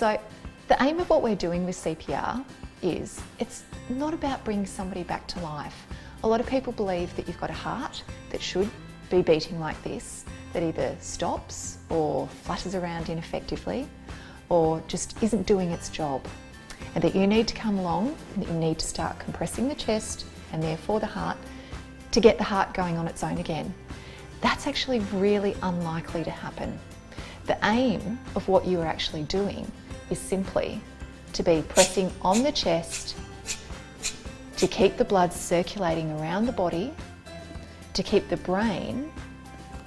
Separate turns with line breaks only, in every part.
So the aim of what we're doing with CPR is it's not about bringing somebody back to life. A lot of people believe that you've got a heart that should be beating like this, that either stops or flutters around ineffectively or just isn't doing its job, and that you need to come along and that you need to start compressing the chest and therefore the heart to get the heart going on its own again. That's actually really unlikely to happen. The aim of what you are actually doing is simply to be pressing on the chest to keep the blood circulating around the body, to keep the brain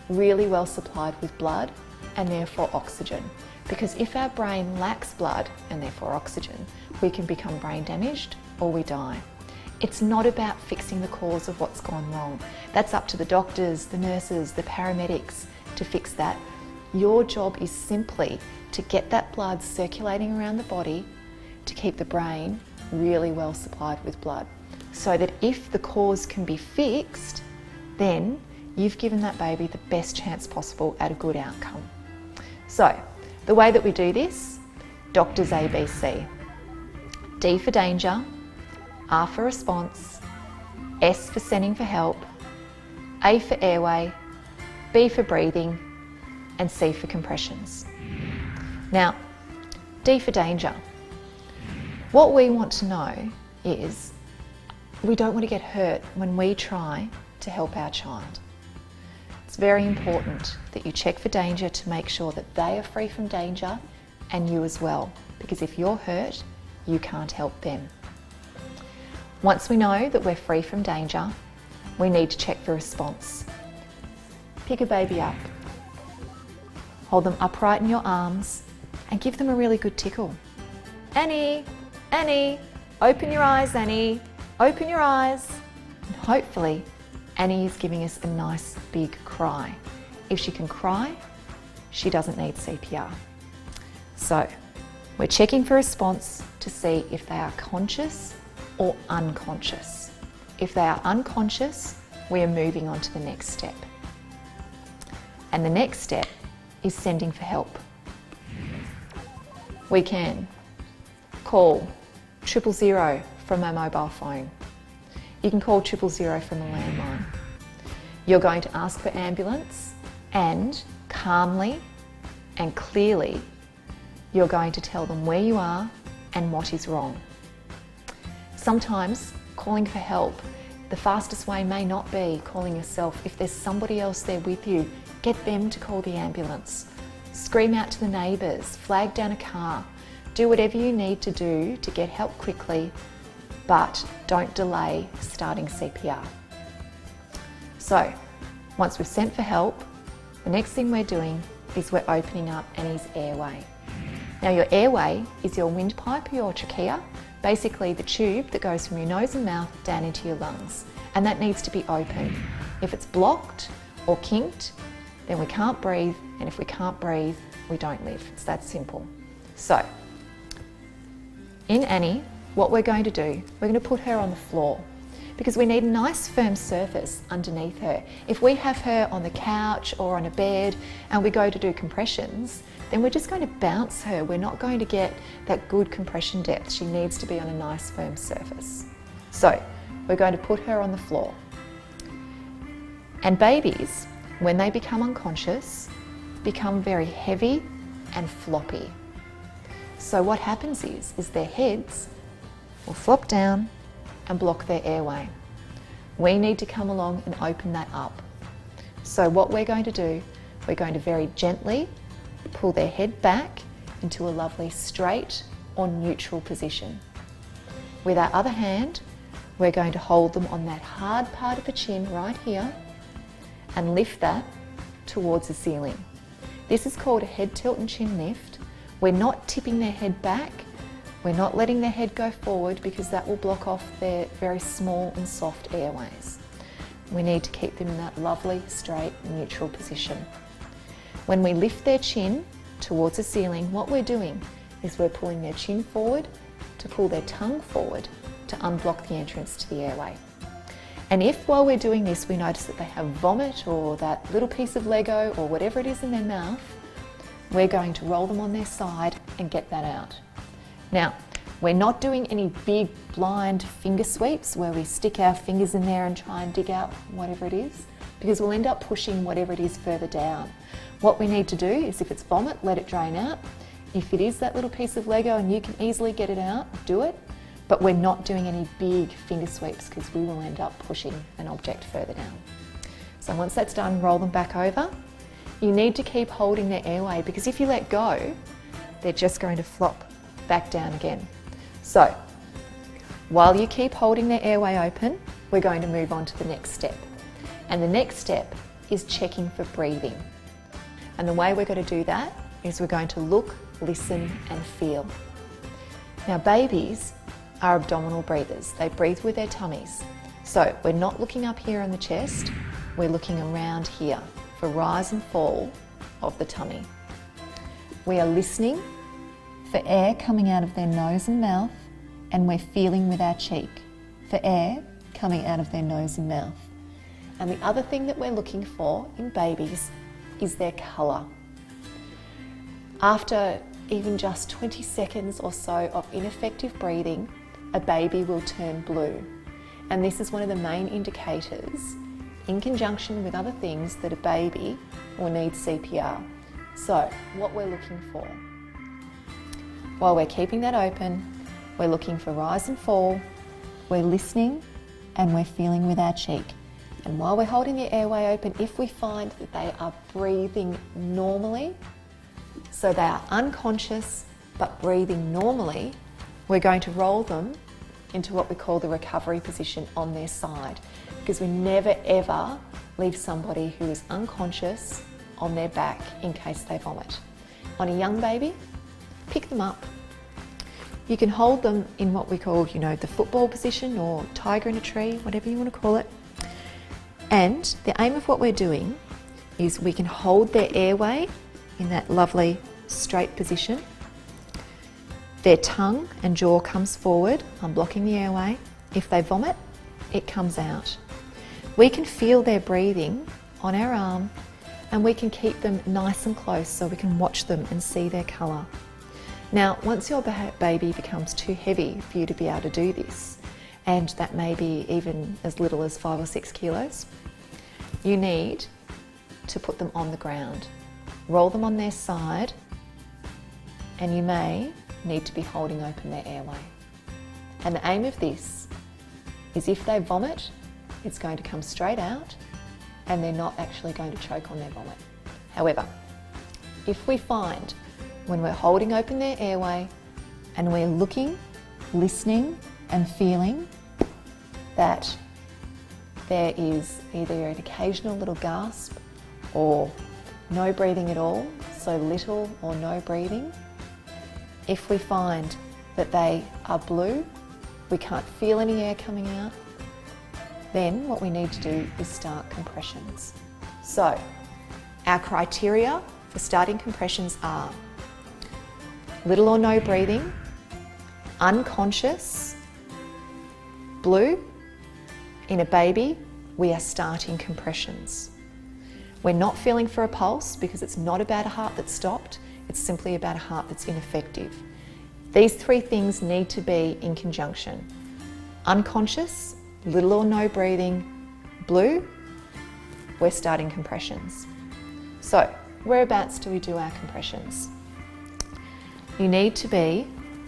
really well supplied with blood and therefore oxygen. Because if our brain lacks blood and therefore oxygen, we can become brain damaged or we die. It's not about fixing the cause of what's gone wrong. That's up to the doctors, the nurses, the paramedics to fix that. Your job is simply to get that blood circulating around the body to keep the brain really well supplied with blood, so that if the cause can be fixed, then you've given that baby the best chance possible at a good outcome. So the way that we do this, doctors ABC. D for danger, R for response, S for sending for help, A for airway, B for breathing, and C for compressions. Now, D for danger. What we want to know is we don't want to get hurt when we try to help our child. It's very important that you check for danger to make sure that they are free from danger and you as well, because if you're hurt, you can't help them. Once we know that we're free from danger, we need to check for response. Pick a baby up, hold them upright in your arms and give them a really good tickle. Annie, Annie, open your eyes, Annie, open your eyes. And hopefully Annie is giving us a nice big cry. If she can cry, she doesn't need CPR. So we're checking for response to see if they are conscious or unconscious. If they are unconscious, we are moving on to the next step. And the next step is sending for help. We can call 000 from a mobile phone. You can call 000 from a landline. You're going to ask for ambulance and calmly and clearly you're going to tell them where you are and what is wrong. Sometimes calling for help, the fastest way may not be calling yourself. If there's somebody else there with you, get them to call the ambulance. Scream out to the neighbours, flag down a car. Do whatever you need to do to get help quickly, but don't delay starting CPR. So, once we've sent for help, the next thing we're doing is we're opening up Annie's airway. Now your airway is your windpipe or your trachea, basically the tube that goes from your nose and mouth down into your lungs, and that needs to be open. If it's blocked or kinked, then we can't breathe, and if we can't breathe, we don't live. It's that simple. So, in Annie, what we're going to do, we're going to put her on the floor because we need a nice firm surface underneath her. If we have her on the couch or on a bed and we go to do compressions, then we're just going to bounce her. We're not going to get that good compression depth. She needs to be on a nice firm surface. So, we're going to put her on the floor. And babies, when they become unconscious, become very heavy and floppy. So what happens is their heads will flop down and block their airway. We need to come along and open that up. So what we're going to do, we're going to very gently pull their head back into a lovely straight or neutral position. With our other hand, we're going to hold them on that hard part of the chin right here and lift that towards the ceiling. This is called a head tilt and chin lift. We're not tipping their head back. We're not letting their head go forward because that will block off their very small and soft airways. We need to keep them in that lovely, straight, neutral position. When we lift their chin towards the ceiling, what we're doing is we're pulling their chin forward to pull their tongue forward to unblock the entrance to the airway. And if while we're doing this we notice that they have vomit or that little piece of Lego or whatever it is in their mouth, we're going to roll them on their side and get that out. Now, we're not doing any big blind finger sweeps where we stick our fingers in there and try and dig out whatever it is, because we'll end up pushing whatever it is further down. What we need to do is, if it's vomit, let it drain out. If it is that little piece of Lego and you can easily get it out, do it. But we're not doing any big finger sweeps because we will end up pushing an object further down. So once that's done, roll them back over. You need to keep holding their airway, because if you let go, they're just going to flop back down again. So while you keep holding their airway open, we're going to move on to the next step. And the next step is checking for breathing. And the way we're going to do that is we're going to look, listen and feel. Now, babies are abdominal breathers. They breathe with their tummies. So we're not looking up here in the chest, we're looking around here for rise and fall of the tummy. We are listening for air coming out of their nose and mouth, and we're feeling with our cheek for air coming out of their nose and mouth. And the other thing that we're looking for in babies is their colour. After even just 20 seconds or so of ineffective breathing, a baby will turn blue. And this is one of the main indicators, in conjunction with other things, that a baby will need CPR. So what we're looking for, while we're keeping that open, we're looking for rise and fall, we're listening and we're feeling with our cheek. And while we're holding the airway open, if we find that they are breathing normally, so they are unconscious but breathing normally, we're going to roll them into what we call the recovery position on their side, because we never ever leave somebody who is unconscious on their back in case they vomit. On a young baby, pick them up. You can hold them in what we call, the football position or tiger in a tree, whatever you want to call it. And the aim of what we're doing is we can hold their airway in that lovely straight position. Their tongue and jaw comes forward, unblocking the airway. If they vomit, it comes out. We can feel their breathing on our arm, and we can keep them nice and close so we can watch them and see their colour. Now, once your baby becomes too heavy for you to be able to do this, and that may be even as little as 5 or 6 kilos, you need to put them on the ground. Roll them on their side, and you may need to be holding open their airway. And the aim of this is, if they vomit, it's going to come straight out and they're not actually going to choke on their vomit. However, if we find when we're holding open their airway and we're looking, listening and feeling that there is either an occasional little gasp or no breathing at all, so little or no breathing, if we find that they are blue, we can't feel any air coming out, then what we need to do is start compressions. So our criteria for starting compressions are little or no breathing, unconscious, blue. In a baby, we are starting compressions. We're not feeling for a pulse, because it's not about a heart that's stopped, it's simply about a heart that's ineffective. These 3 things need to be in conjunction. Unconscious, little or no breathing, blue, we're starting compressions. So, whereabouts do we do our compressions? You need to be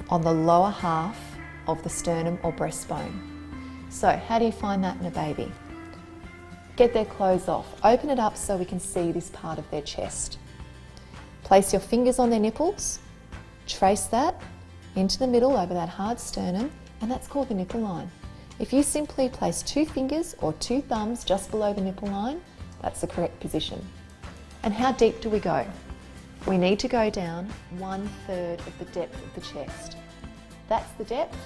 on the lower half of the sternum or breastbone. So, how do you find that in a baby? Get their clothes off. Open it up so we can see this part of their chest. Place your fingers on their nipples, trace that into the middle over that hard sternum, and that's called the nipple line. If you simply place 2 fingers or 2 thumbs just below the nipple line, that's the correct position. And how deep do we go? We need to go down 1/3 of the depth of the chest. That's the depth.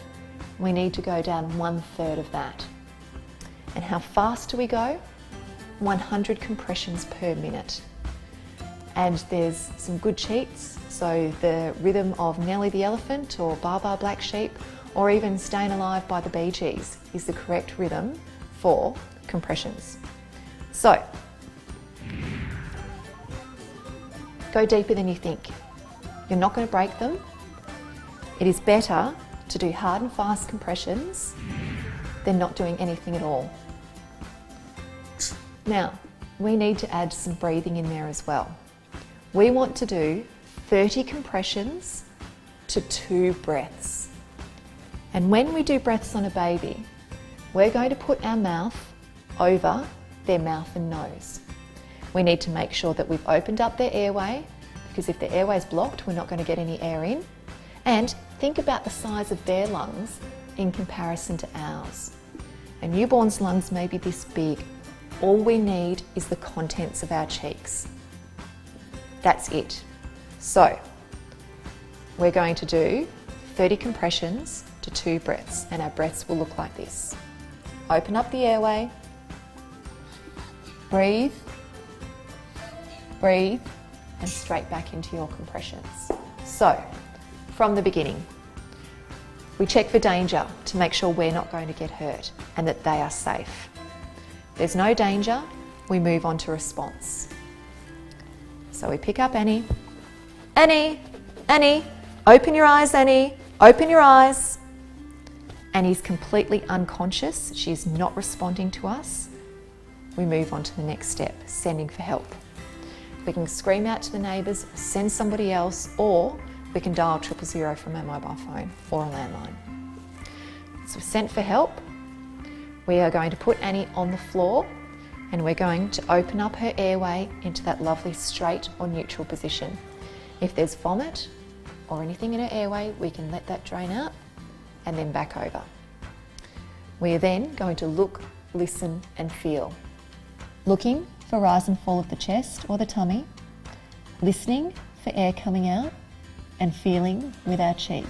We need to go down 1/3 of that. And how fast do we go? 100 compressions per minute. And there's some good cheats, so the rhythm of Nellie the Elephant or Baa Baa Black Sheep, or even Staying Alive by the Bee Gees is the correct rhythm for compressions. So, go deeper than you think. You're not going to break them. It is better to do hard and fast compressions than not doing anything at all. Now, we need to add some breathing in there as well. We want to do 30 compressions to 2 breaths. And when we do breaths on a baby, we're going to put our mouth over their mouth and nose. We need to make sure that we've opened up their airway, because if the airway is blocked, we're not going to get any air in. And think about the size of their lungs in comparison to ours. A newborn's lungs may be this big. All we need is the contents of our cheeks. That's it. So, we're going to do 30 compressions to 2 breaths, and our breaths will look like this. Open up the airway, breathe, breathe, and straight back into your compressions. So, from the beginning, we check for danger to make sure we're not going to get hurt and that they are safe. There's no danger, we move on to response. So we pick up Annie. Annie, Annie, open your eyes, Annie, open your eyes. Annie's completely unconscious, she's not responding to us. We move on to the next step, sending for help. We can scream out to the neighbours, send somebody else, or we can dial 000 from our mobile phone or a landline. So we've sent for help. We are going to put Annie on the floor and we're going to open up her airway into that lovely straight or neutral position. If there's vomit or anything in her airway, we can let that drain out and then back over. We are then going to look, listen and feel. Looking for rise and fall of the chest or the tummy, listening for air coming out, and feeling with our cheek.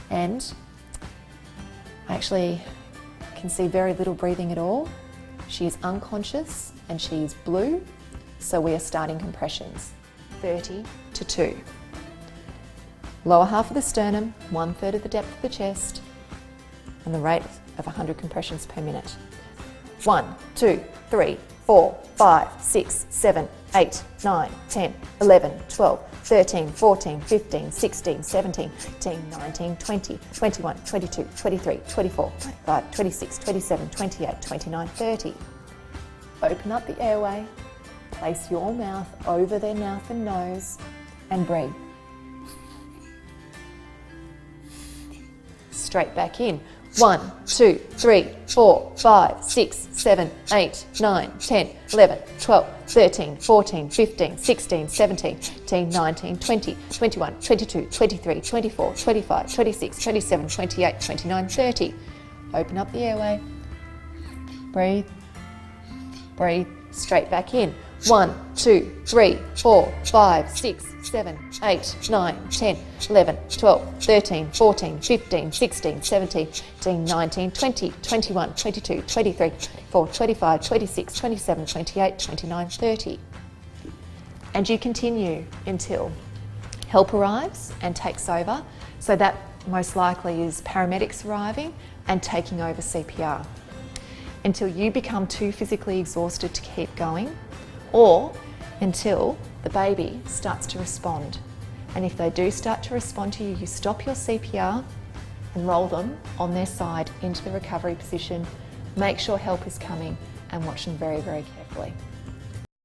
And I actually can see very little breathing at all. She is unconscious and she is blue, so we are starting compressions. 30 to 2. Lower half of the sternum, 1/3 of the depth of the chest, and the rate of 100 compressions per minute. 1, 2, 3, 4, 5, 6, 7, 8, 9, 10, 11, 12, 13, 14, 15, 16, 17, 18, 19, 20, 21, 22, 23, 24, 25, 26, 27, 28, 29, 30. Open up the airway, place your mouth over their mouth and nose, and breathe. Straight back in. 1, 2, 3, 4, 5, 6, 7, 8, 9, 10, 11, 12, 13, 14, 15, 16, 17, 18, 19, 20, 21, 22, 23, 24, 25, 26, 27, 28, 29, 30. Open up the airway. Breathe. Breathe. Straight back in. 1, 2, 3, 4, 5, 6, 7, 8, 9, 10, 11, 12, 13, 14, 15, 16, 17, 18, 19, 20, 21, 22, 23, 24, 25, 26, 27, 28, 29, 30. And you continue until help arrives and takes over. So that most likely is paramedics arriving and taking over CPR. Until you become too physically exhausted to keep going, or until the baby starts to respond. And if they do start to respond to you, you stop your CPR and roll them on their side into the recovery position. Make sure help is coming and watch them very, very carefully.